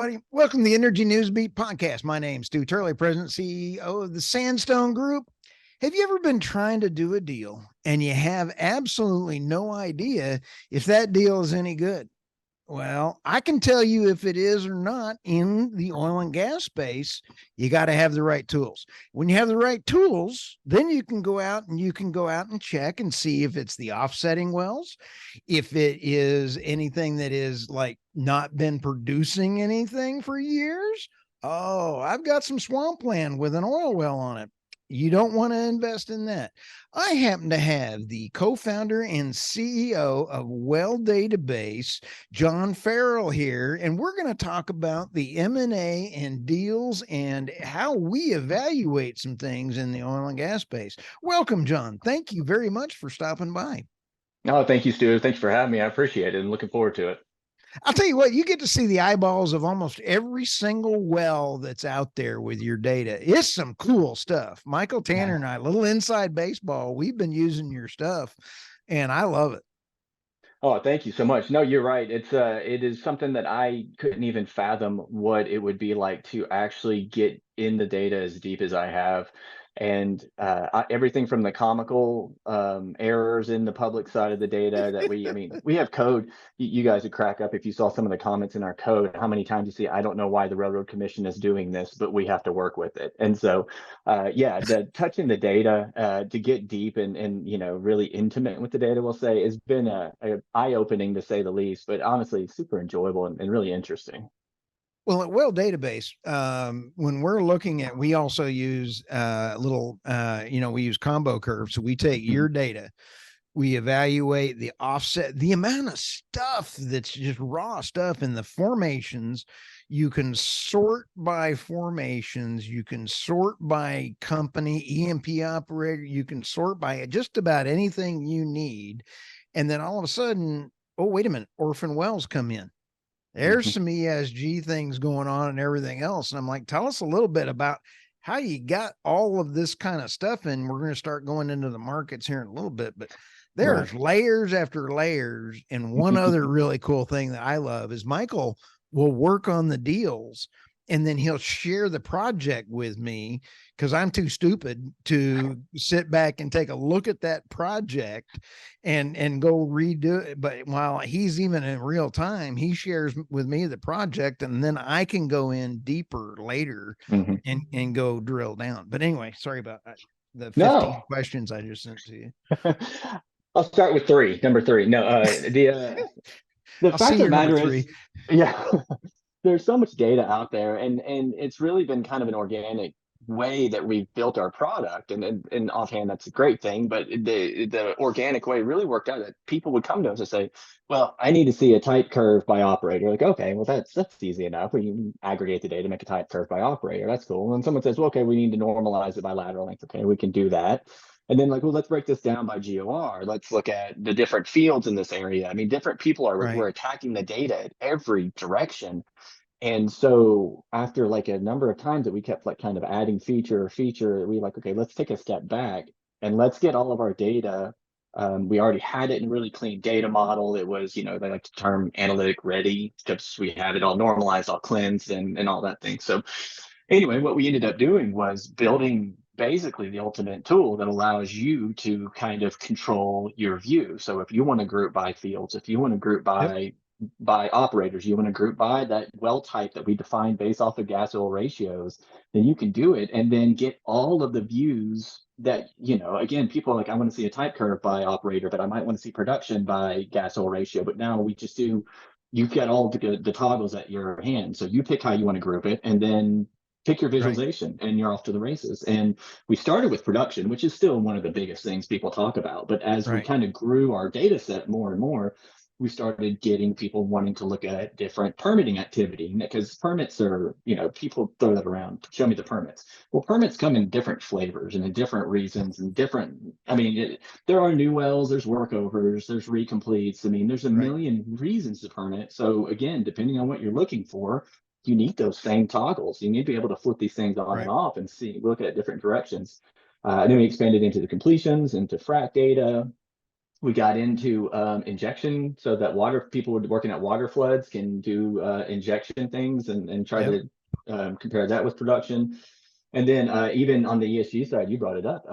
everybody. Welcome to the Energy News Beat podcast. My name's Stu Turley, President and CEO of the Sandstone Group. Have you ever been trying to do a deal and you have absolutely no idea if that deal is any good? Well, I can tell you if it is or not in the oil and gas space. You got to have the right tools. When you have the right tools, then you can go out and check and see if it's the offsetting wells, if it is anything that is like not been producing anything for years. Oh, I've got some swampland with an oil well on it. You don't want to invest in that. I happen to have the co-founder and CEO of Well Database, John Ferrell, here, and we're going to talk about the M&A and deals and how we evaluate some things in the oil and gas space. Welcome, John. Thank you very much for stopping by. Oh, thank you, Stu. Thanks for having me. I appreciate it and looking forward to it. I'll tell you what, you get to see the eyeballs of almost every single well that's out there with your data. It's some cool stuff. Michael Tanner and I, little inside baseball, we've been using your stuff and I love it. Oh, thank you so much. No, you're right. It is something that I couldn't even fathom what it would be like to actually get in the data as deep as I have. And everything from the comical errors in the public side of the data that we have code. You guys would crack up if you saw some of the comments in our code, how many times you see, I don't know why the Railroad Commission is doing this, but we have to work with it. And so, the touching the data to get deep and really intimate with the data, we'll say, has been a eye-opening to say the least, but honestly, super enjoyable and really interesting. Well, at Well Database, when we're looking at, we also use we use combo curves. So we take your data, we evaluate the offset, the amount of stuff that's just raw stuff in the formations. You can sort by formations, you can sort by company, E&P operator, you can sort by just about anything you need. And then all of a sudden, oh, wait a minute, orphan wells come in. There's some ESG things going on and everything else. And I'm like, tell us a little bit about how you got all of this kind of stuff. And we're going to start going into the markets here in a little bit, but there's layers after layers. And one other really cool thing that I love is Michael will work on the deals and then he'll share the project with me because I'm too stupid to sit back and take a look at that project and go redo it. But while he's even in real time, he shares with me the project and then I can go in deeper later and go drill down. But anyway, sorry about the 50 questions I just sent to you. I'll start with number three. No, the fact of the matter is, there's so much data out there, and it's really been kind of an organic way that we've built our product. And offhand, that's a great thing. But the organic way really worked out that people would come to us and say, "Well, I need to see a type curve by operator." Like, okay, well that's easy enough. We aggregate the data, make a type curve by operator. That's cool. And someone says, "Well, okay, we need to normalize it by lateral length." Okay, we can do that. And then like, well, let's break this down by GOR. Let's look at the different fields in this area. I mean, different people were attacking the data at every direction. And so after like a number of times that we kept like kind of adding feature, we like, okay, let's take a step back and let's get all of our data. We already had it in a really clean data model. It was, they like the term analytic ready because we had it all normalized, all cleansed and all that thing. So anyway, what we ended up doing was building basically the ultimate tool that allows you to kind of control your view. So if you want to group by fields, if you want to group by operators, you want to group by that well type that we define based off of gas oil ratios, then you can do it and then get all of the views that, again, people are like, I want to see a type curve by operator, but I might want to see production by gas oil ratio. But now we just you've got all the toggles at your hand. So you pick how you want to group it and then pick your visualization and you're off to the races. And we started with production, which is still one of the biggest things people talk about. But as we kind of grew our data set more and more, we started getting people wanting to look at different permitting activity because permits are, people throw that around. Show me the permits. Well, permits come in different flavors and in different reasons and different. There are new wells, there's workovers, there's recompletes. There's a million reasons to permit. So again, depending on what you're looking for, you need those same toggles. You need to be able to flip these things on and off and look at different directions. Then we expanded into the completions, into frac data, We got into injection so that water people working at water floods can do injection things and try Yep. to compare that with production. And then even on the ESG side, you brought it up,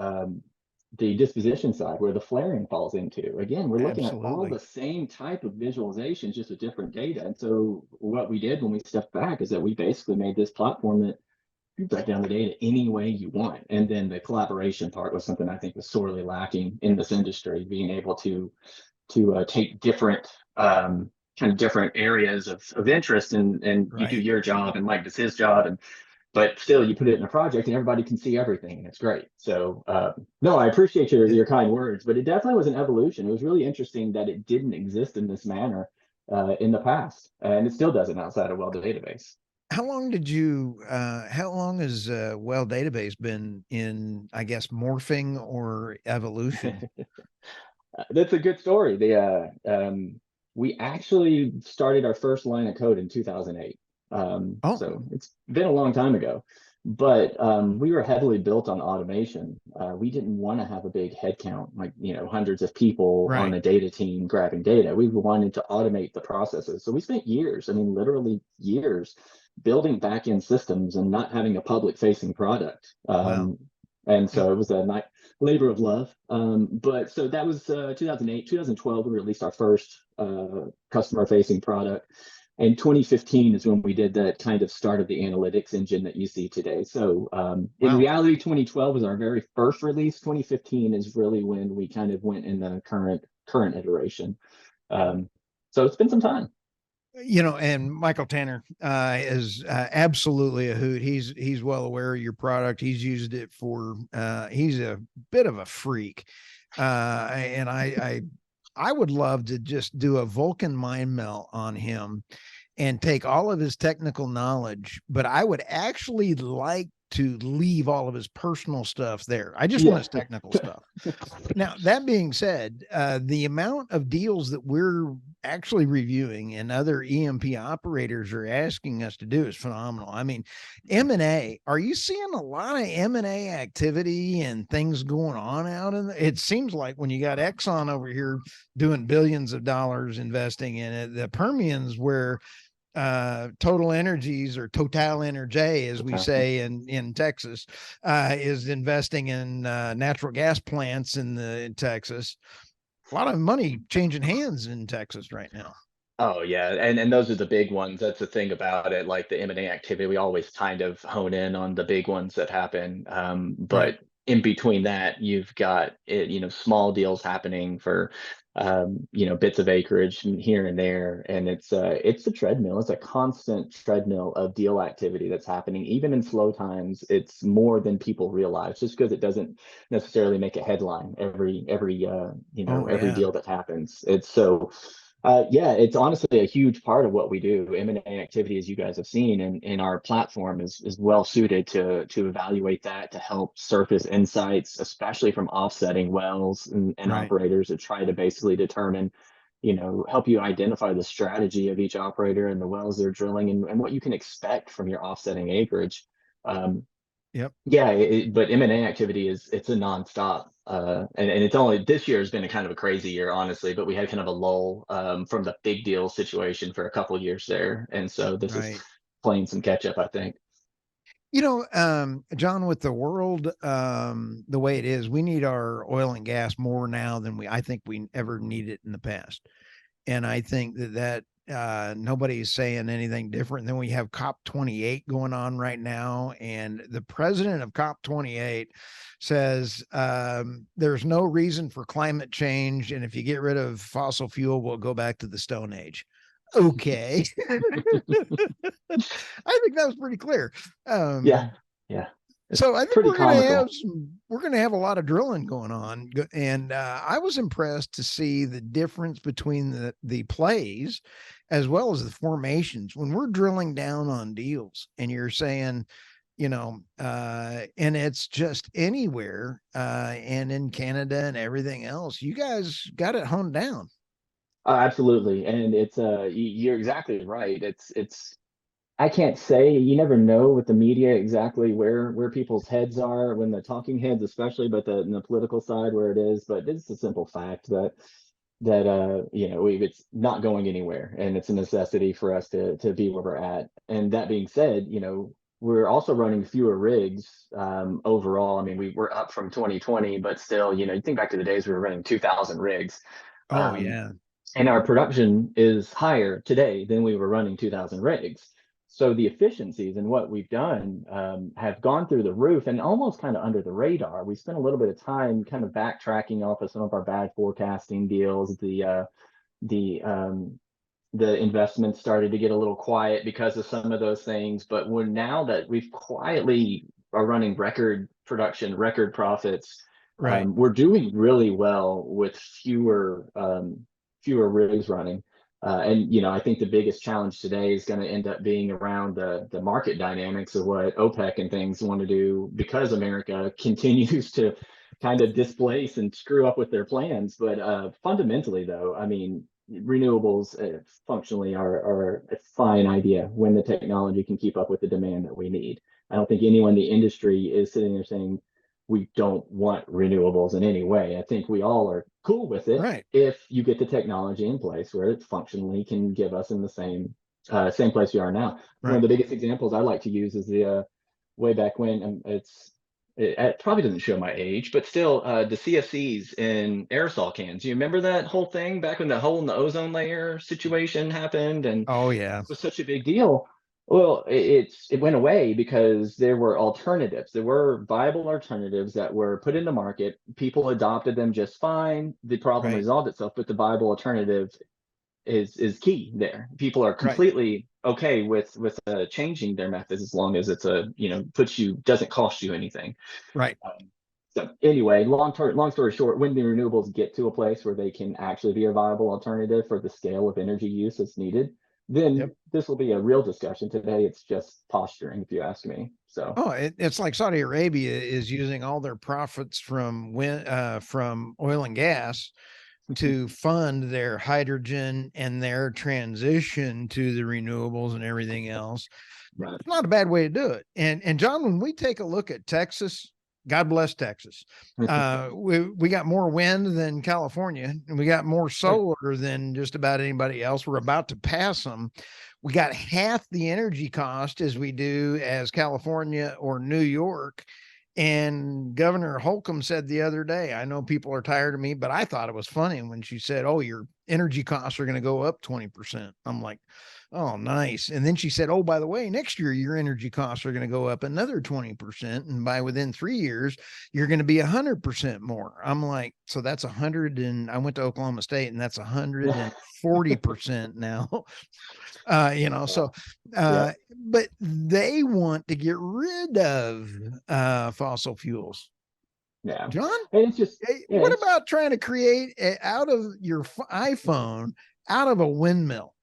the disposition side where the flaring falls into. Again, we're looking at all Absolutely. the same type of visualizations, just with different data. And so what we did when we stepped back is that we basically made this platform that you break down the data any way you want. And then the collaboration part was something I think was sorely lacking in this industry, being able to take different kind of different areas of interest and you do Right. your job and Mike does his job and but still you put it in a project and everybody can see everything and it's great. So no, I appreciate your kind words, but it definitely was an evolution. It was really interesting that it didn't exist in this manner in the past, and it still doesn't outside of well database. How long did you how long has well database been in, I guess, morphing or evolution? That's a good story. We actually started our first line of code in 2008. Oh, So it's been a long time ago, but we were heavily built on automation. We didn't want to have a big headcount, like, hundreds of people on right. a data team grabbing data. We wanted to automate the processes. So we spent years, I mean, literally years building back-end systems and not having a public facing product. Wow. And Yep. so it was a nice labor of love. But so that was 2008, 2012, we released our first customer facing product. And 2015 is when we did that kind of start of the analytics engine that you see today. So in Wow. reality, 2012 was our very first release. 2015 is really when we kind of went in the current iteration. So it's been some time. And Michael Tanner is absolutely a hoot. He's well aware of your product. He's used it for. He's a bit of a freak, and I would love to just do a Vulcan mind melt on him and take all of his technical knowledge, but I would actually like to leave all of his personal stuff there. I just want Yeah. his technical stuff. Now, that being said, the amount of deals that we're actually reviewing and other EMP operators are asking us to do is phenomenal. I mean, M&A, are you seeing a lot of M&A activity and things going on out in it seems like when you got Exxon over here doing billions of dollars investing in it, the Permian's where Total Energies or Total Energy, as we say in Texas, is investing in natural gas plants in Texas. A lot of money changing hands in Texas right now. Oh yeah, and those are the big ones. That's the thing about it, like the M&A activity. We always kind of hone in on the big ones that happen. Right. But in between that, you've got small deals happening for bits of acreage here and there, and it's a treadmill. It's a constant treadmill of deal activity that's happening. Even in slow times, it's more than people realize, just because it doesn't necessarily make a headline Oh every yeah. deal that happens. It's so. Yeah, it's honestly a huge part of what we do. M&A activity, as you guys have seen, and our platform is well suited to evaluate that, to help surface insights, especially from offsetting wells and Right. operators, to try to basically determine, help you identify the strategy of each operator and the wells they're drilling and what you can expect from your offsetting acreage. Um, Yep. yeah, but M&A activity it's a nonstop. And it's only this year has been a kind of a crazy year, honestly, but we had kind of a lull from the big deal situation for a couple of years there. And so this is Right. playing some catch up, I think. John, with the world the way it is, we need our oil and gas more now than I think we ever needed in the past. And I think that nobody's saying anything different. Then we have COP28 going on right now, and the president of COP28 says there's no reason for climate change, and if you get rid of fossil fuel, we'll go back to the Stone Age. Okay. I think that was pretty clear. Yeah, yeah, it's So I think pretty comical. we're gonna have a lot of drilling going on, and I was impressed to see the difference between the plays as well as the formations when we're drilling down on deals, and you're saying, and it's just anywhere, and in Canada and everything else, you guys got it honed down. Absolutely, and it's you're exactly right. It's I can't say. You never know with the media exactly where people's heads are when the talking heads, especially, but in the political side where it is. But it's a simple fact that it's not going anywhere, and it's a necessity for us to be where we're at. And that being said, we're also running fewer rigs overall. I mean, we're up from 2020, but still, you think back to the days we were running 2,000 rigs. Oh Um, yeah. and our production is higher today than we were running 2,000 rigs. So the efficiencies and what we've done have gone through the roof and almost kind of under the radar. We spent a little bit of time kind of backtracking off of some of our bad forecasting deals. The investments started to get a little quiet because of some of those things. But we're now that we've quietly are running record production, record profits, Right. we're doing really well with fewer rigs running. And I think the biggest challenge today is going to end up being around the market dynamics of what OPEC and things want to do because America continues to kind of displace and screw up with their plans. But fundamentally, though, I mean, renewables functionally are a fine idea when the technology can keep up with the demand that we need. I don't think anyone in the industry is sitting there saying we don't want renewables in any way. I think we all are cool with it Right. if you get the technology in place where it functionally can give us in the same place we are now. One of Right. the biggest examples I like to use is the way back when it probably doesn't show my age, but still the CFCs in aerosol cans. You remember that whole thing back when the hole in the ozone layer situation happened and Oh yeah. it was such a big deal? Well, it went away because there were alternatives. There were viable alternatives that were put in the market. People adopted them just fine. The problem Right. resolved itself, but the viable alternative is key there. People are Right. completely okay with changing their methods as long as it's doesn't cost you anything. Right. So anyway, long story short, when the renewables get to a place where they can actually be a viable alternative for the scale of energy use that's needed, Yep. then this will be a real discussion. Today, it's just posturing, if you ask me. So Oh, it's like Saudi Arabia is using all their profits from oil and gas to fund their hydrogen and their transition to the renewables and everything else. right. It's not a bad way to do it. And John, when we take a look at Texas, God bless Texas. We got more wind than California, and we got more solar than just about anybody else. We're about to pass them. We got half the energy cost as we do as California or New York. And Governor Holcomb said the other day, I know people are tired of me, but I thought it was funny when she said, "Oh, your energy costs are going to go up 20%." I'm like, "Oh, nice." And then she said, "Oh, by the way, next year your energy costs are going to go up another 20%. And by within 3 years, you're going to be 100% more." I'm like, "So that's 100." And I went to Oklahoma State and that's 140% now. So Yeah. but they want to get rid of fossil fuels. Yeah. John, And it's just, yeah, what about trying to create out of your iPhone out of a windmill?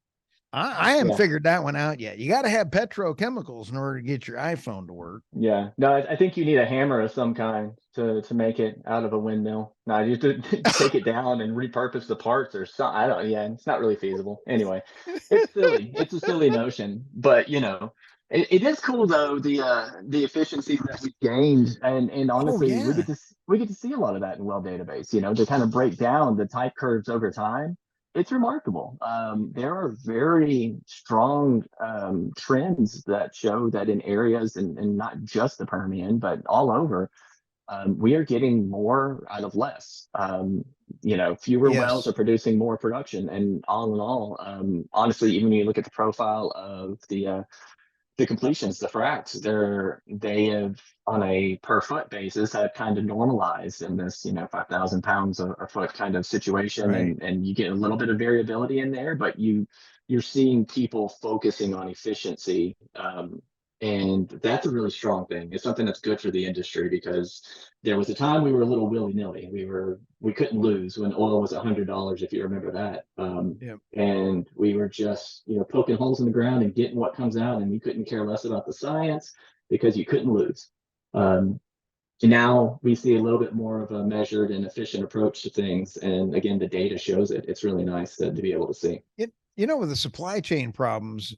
I haven't yeah. figured that one out yet. You got to have petrochemicals in order to get your iPhone to work. Yeah, no, I think you need a hammer of some kind to make it out of a windmill. No, you have to take it down and repurpose the parts or something. I don't. Yeah, it's not really feasible. Anyway, it's silly. It's a silly notion, but it is cool though the efficiencies that we've gained, and Oh honestly, yeah. we get to see a lot of that in well database. To kind of break down the type curves over time. It's remarkable. There are very strong trends that show that in areas and not just the Permian, but all over, we are getting more out of less. Fewer wells Yes. are producing more production, and all in all, honestly, even when you look at the profile of the completions, the fracs, they have on a per foot basis have kind of normalized in this, 5,000 pounds a foot kind of situation. Right. And you get a little bit of variability in there, but you're seeing people focusing on efficiency. And that's a really strong thing. It's something that's good for the industry because there was a time we were a little willy-nilly. We couldn't lose when oil was $100, if you remember that. Yeah. And we were just poking holes in the ground and getting what comes out, and you couldn't care less about the science because you couldn't lose. um, Now we see a little bit more of a measured and efficient approach to things, and again the data shows it. It's really nice to be able to see. You know, with the supply chain problems, do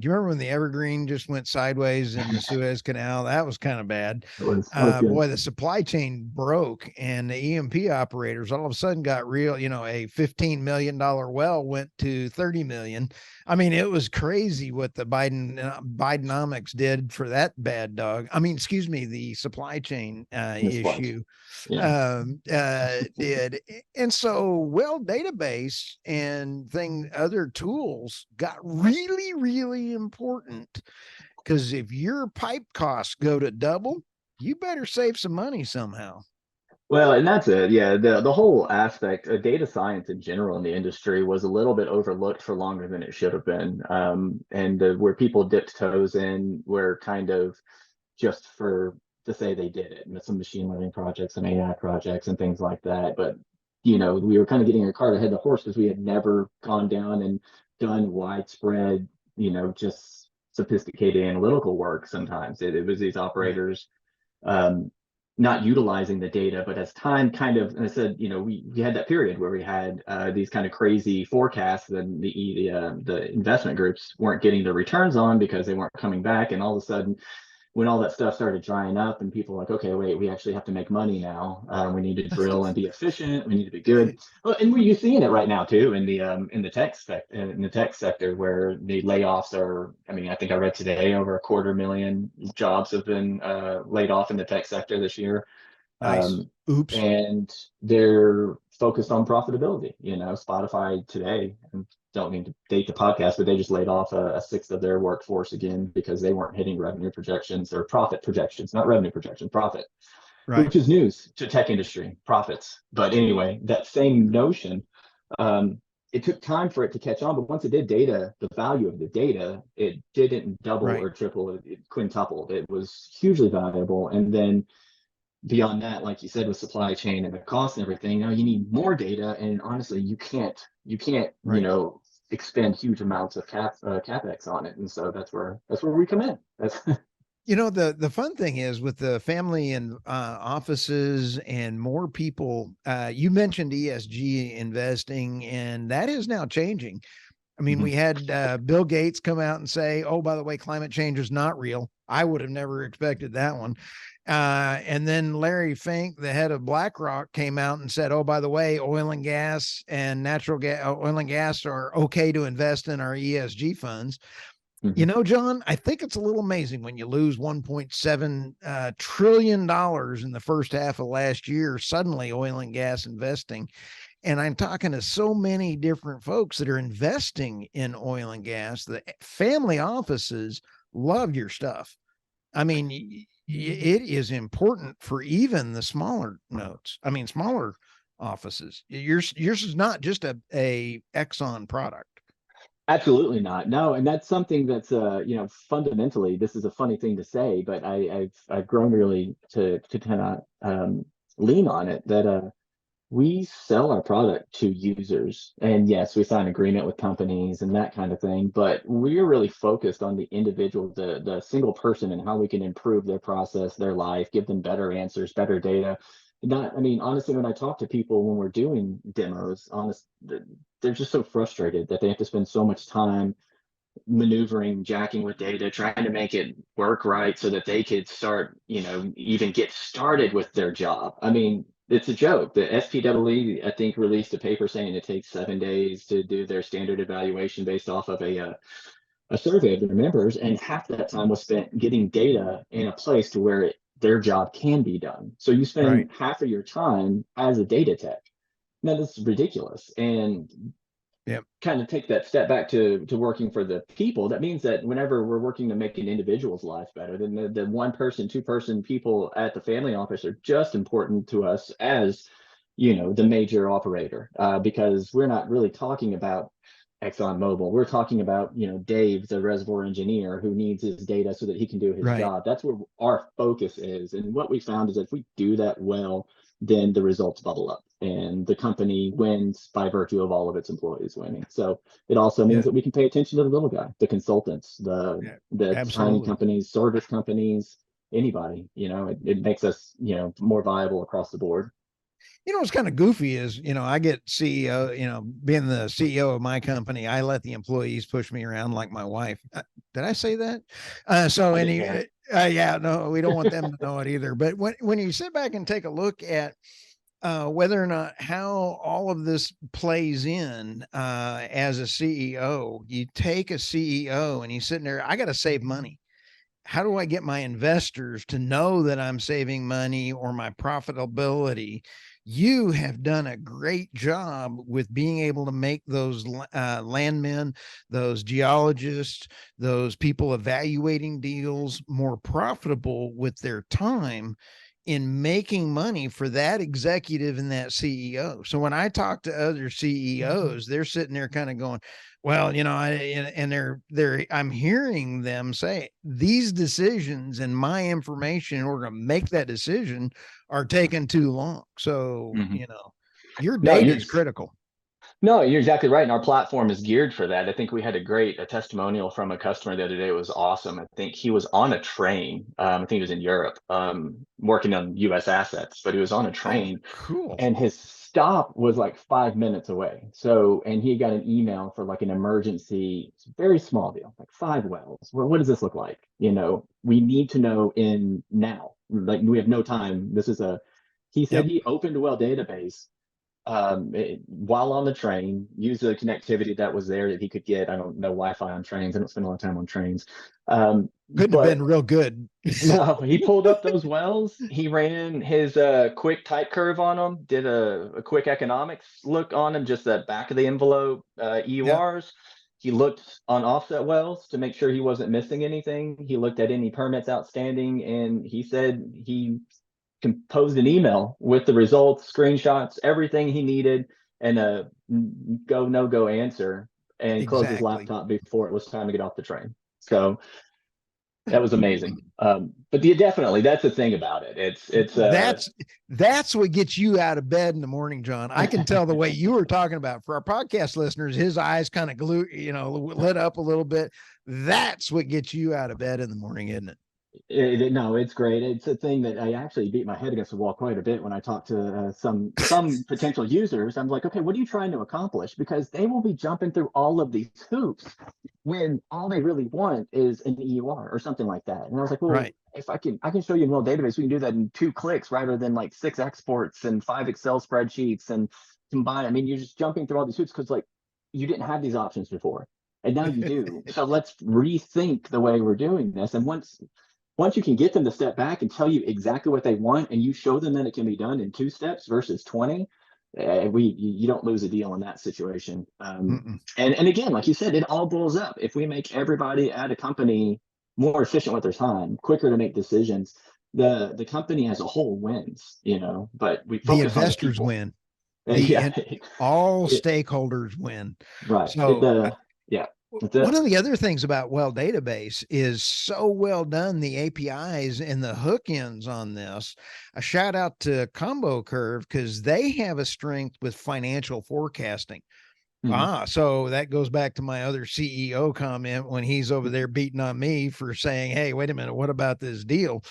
you remember when the Evergreen just went sideways in the Suez Canal? That was kind of bad. It was good. Boy, the supply chain broke, and the EMP operators all of a sudden got real. You know, a $15 million well went to 30 million. I mean, it was crazy what the Bidenomics did for that bad dog. I mean, excuse me, the supply chain This was, issue yeah. did. And so well database and other tools got really, really important, because if your pipe costs go to double, you better save some money somehow. Well, and that's it. Yeah, the whole aspect of data science in general in the industry was a little bit overlooked for longer than it should have been. And where people dipped toes in were kind of just for to say they did it, and some machine learning projects and AI projects and things like that. But we were kind of getting our cart ahead of the horse because we had never gone down and done widespread, just sophisticated analytical work. Sometimes it was these Right. operators um, not utilizing the data. But as time kind of, and I said, we had that period where we had these kind of crazy forecasts that the investment groups weren't getting the returns on because they weren't coming back, and all of a sudden when all that stuff started drying up and people were like, okay, wait, we actually have to make money now. We need to drill and be efficient. We need to be good. Well, and you're seeing it right now too in the tech sector where the layoffs are. I mean, I think I read today over 250,000 jobs have been laid off in the tech sector this year. Nice. Um, Oops. and they're focused on profitability. Spotify today, and don't mean to date the podcast, but they just laid off a sixth of their workforce again because they weren't hitting revenue projections or profit projections, not revenue projections, profit, Right. which is news to tech industry profits. But anyway, that same notion, um, it took time for it to catch on, but once it did, the value of the data, it didn't double Right. or triple, it quintupled. It was hugely valuable. And then beyond that, like you said, with supply chain and the cost and everything, now you need more data. And honestly, you can't, Right. expend huge amounts of capex on it. And so that's where we come in. That's You know, the fun thing is with the family and offices and more people, you mentioned ESG investing, and that is now changing. I mean, we Mhm. had Bill Gates come out and say, "Oh, by the way, climate change is not real." I would have never expected that one. And then Larry Fink, the head of BlackRock, came out and said, "Oh, by the way, oil and gas and natural gas, oil and gas are okay to invest in our ESG funds." You Mhm. know, John, I think it's a little amazing when you lose $1.7 trillion in the first half of last year, suddenly oil and gas investing. And I'm talking to so many different folks that are investing in oil and gas. The family offices love your stuff. I mean, it is important for even the smaller notes. I mean, smaller offices. Yours is not just a Exxon product. Absolutely not. No, and that's something that's fundamentally, this is a funny thing to say, but I've grown really to kind of lean on it that we sell our product to users. And yes, we sign agreement with companies and that kind of thing, but we're really focused on the individual, the single person, and how we can improve their process, their life, give them better answers, better data. Not, I mean, honestly, when I talk to people when we're doing demos, they're just so frustrated that they have to spend so much time maneuvering, jacking with data, trying to make it work right so that they could start, even get started with their job. I mean, it's a joke. The SPEE, I think, released a paper saying it takes 7 days to do their standard evaluation based off of a survey of their members, and half that time was spent getting data in a place to where their job can be done. So you Right. spend half of your time as a data tech. Now, this is ridiculous. And Yep. kind of take that step back to working for the people, that means that whenever we're working to make an individual's life better, then the one person, two-person people at the family office are just important to us as the major operator, because we're not really talking about ExxonMobil. We're talking about Dave, the reservoir engineer who needs his data so that he can do his Right. job. That's where our focus is. And what we found is that if we do that well, then the results bubble up and the company wins by virtue of all of its employees winning. So it also means Yeah. that we can pay attention to the little guy, the consultants, the Yeah. the tiny Absolutely. companies, service companies, anybody. It makes us more viable across the board. What's kind of goofy is, I get CEO, being the CEO of my company, I let the employees push me around like my wife. Did I say that? So I didn't any, hear it. yeah, no, we don't want them to know it either. But when you sit back and take a look at whether or not how all of this plays in as a CEO, you take a CEO and he's sitting there, I got to save money. How do I get my investors to know that I'm saving money or my profitability? You have done a great job with being able to make those landmen, those geologists, those people evaluating deals more profitable with their time in making money for that executive and that CEO. So when I talk to other CEOs, they're sitting there kind of going, well, I'm hearing them say these decisions and my information in order to make that decision are taking too long. So, Mhm. your No, data is critical. No, you're exactly right. And our platform is geared for that. I think we had a testimonial from a customer the other day. It was awesome. I think he was on a train. I think he was in Europe, working on US assets, but he was on a Oh, train cool. and his stop was like 5 minutes away. So, and he got an email for like an emergency, very small deal, like 5 wells. Well, what does this look like? We need to know in now. Like we have no time. He said Yep. he opened a well database while on the train, use the connectivity that was there that he could get. I don't know Wi-Fi on trains. I don't spend a lot of time on trains. Couldn't have been But real good. no, he pulled up those wells. He ran his quick type curve on them, did a quick economics look on them, just the back of the envelope Yep. EURs. He looked on offset wells to make sure he wasn't missing anything. He looked at any permits outstanding, and he said he composed an email with the results, screenshots, everything he needed, and a go no go answer, and closed his Exactly. laptop before it was time to get off the train. So that was amazing. But definitely that's the thing about it. That's that's what gets you out of bed in the morning, John. I can tell the way you were talking about. For our podcast listeners, his eyes kind of lit up a little bit. That's what gets you out of bed in the morning, isn't it? No, it's great. It's a thing that I actually beat my head against the wall quite a bit when I talk to some potential users. I'm like, okay, what are you trying to accomplish? Because they will be jumping through all of these hoops when all they really want is an EUR or something like that. And I was like, well, Right. if I can show you a little database, we can do that in 2 clicks rather than like 6 exports and 5 Excel spreadsheets and combine. I mean, you're just jumping through all these hoops because like you didn't have these options before. And now you do. So let's rethink the way we're doing this. And once you can get them to step back and tell you exactly what they want, and you show them that it can be done in 2 steps versus 20, you don't lose a deal in that situation. And again, like you said, it all boils up. If we make everybody at a company more efficient with their time, quicker to make decisions, the company as a whole wins. But we The focus on the investors people. win. Yeah, All stakeholders win. right. So Yeah, that's it. one of the other things about Well Database is so well done, the APIs and the hook ends on this. A shout out to Combo Curve because they have a strength with financial forecasting. Mhm. So that goes back to my other CEO comment when he's over there beating on me for saying, hey, wait a minute, what about this deal?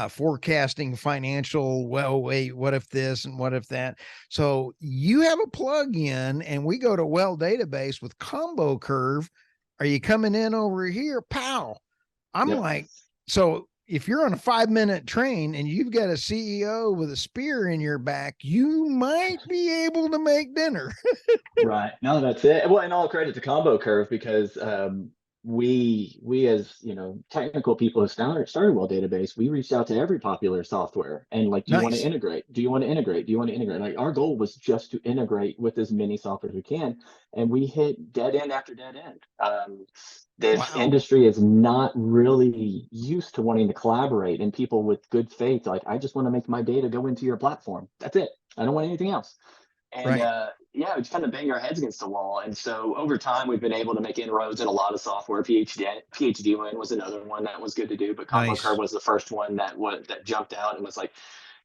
Forecasting financial, well, wait, what if this and what if that? So you have a plug in and we go to Well Database with Combo Curve. Are you coming in over here? Pow. I'm Yep. like, so if you're on a 5-minute train and you've got a CEO with a spear in your back, you might be able to make dinner. Right. No, that's it. Well, and all credit to Combo Curve because we as technical people who started Well Database, we reached out to every popular software and like, do you want to Nice. integrate? Do you want to integrate? Do you want to integrate? Like our goal was just to integrate with as many software as we can, and we hit dead end after dead end. This Wow. industry is not really used to wanting to collaborate, and people with good faith, like I just want to make my data go into your platform. That's it. I don't want anything else. And Right. yeah, we just kind of bang our heads against the wall. And so over time, we've been able to make inroads in a lot of software. PhD Win was another one that was good to do, but Combo Curve Nice. was the first one that jumped out and was like,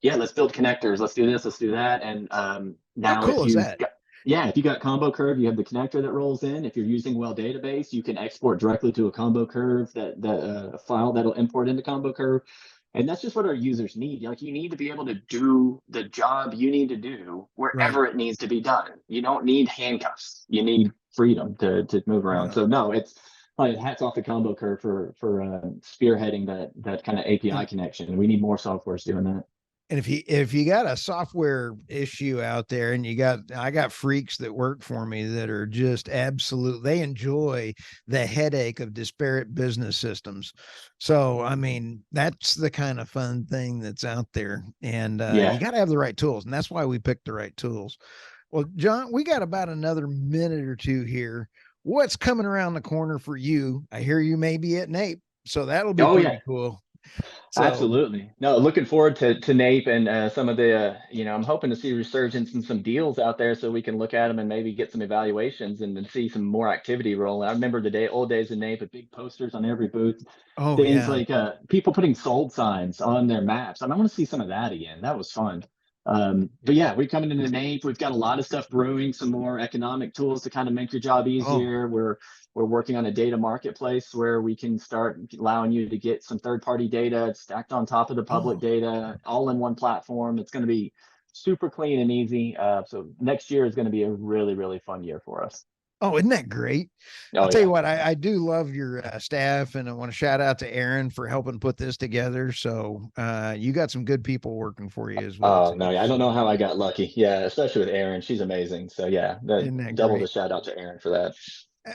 yeah, let's build connectors, let's do this, let's do that. And How now cool is that? if you got Combo Curve, you have the connector that rolls in. If you're using Well Database, you can export directly to a Combo Curve that file that'll import into Combo Curve. And that's just what our users need. Like, you need to be able to do the job you need to do Right. wherever it needs to be done. You don't need handcuffs. You need freedom to move around. Yeah. So no, it's like, hats off to Combo Curve for spearheading that kind of API And connection. We need more softwares doing that. And if you got a software issue out there, and I got freaks that work for me that are just absolute, they enjoy the headache of disparate business systems. So I mean, that's the kind of fun thing that's out there, and you Yeah. got to have the right tools, and that's why we picked the right tools. Well, John, we got about another minute or two here. What's coming around the corner for you? I hear you may be at NAPE, so that'll be Oh yeah. pretty cool. So, Absolutely. No, looking forward to NAPE and some of the, I'm hoping to see resurgence and some deals out there so we can look at them and maybe get some evaluations and then see some more activity rolling. I remember old days of NAPE with big posters on every booth, oh things yeah. like people putting sold signs on their maps. I want to see some of that again. That was fun. But yeah, we're coming into NAPE. We've got a lot of stuff brewing, some more economic tools to kind of make your job Oh, easier. We're working on a data marketplace where we can start allowing you to get some third-party data stacked on top of the public oh, data, all in one platform. It's going to be super clean and easy. So next year is going to be a really, really fun year for us. oh, isn't that great? I'll Oh tell you yeah. what, I do love your staff, and I want to shout out to Aaron for helping put this together. So you got some good people working for you as well Oh too. no, I don't know So how I got lucky. Yeah, especially with Erin. She's amazing. So yeah, isn't that double the great? shout out to Erin for that.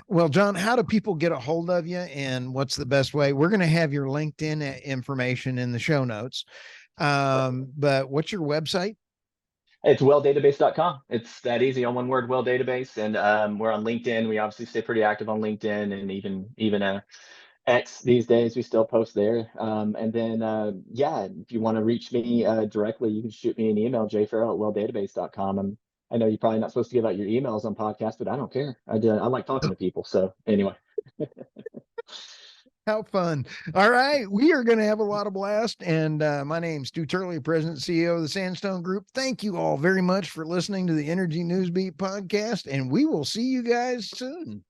Well, John, how do people get a hold of you, and what's the best way? We're going to have your LinkedIn information in the show notes. But what's your website? It's welldatabase.com. It's that easy on one word, well database. And we're on LinkedIn. We obviously stay pretty active on LinkedIn and even X these days. We still post there. And then yeah, if you want to reach me directly, you can shoot me an email, jferrell@welldatabase.com. I know you're probably not supposed to give out your emails on podcasts, but I don't care. I like talking to people. So anyway. How fun. All right. We are going to have a lot of blast. And my name's Stu Turley, President and CEO of the Sandstone Group. Thank you all very much for listening to the Energy Newsbeat podcast, and we will see you guys soon.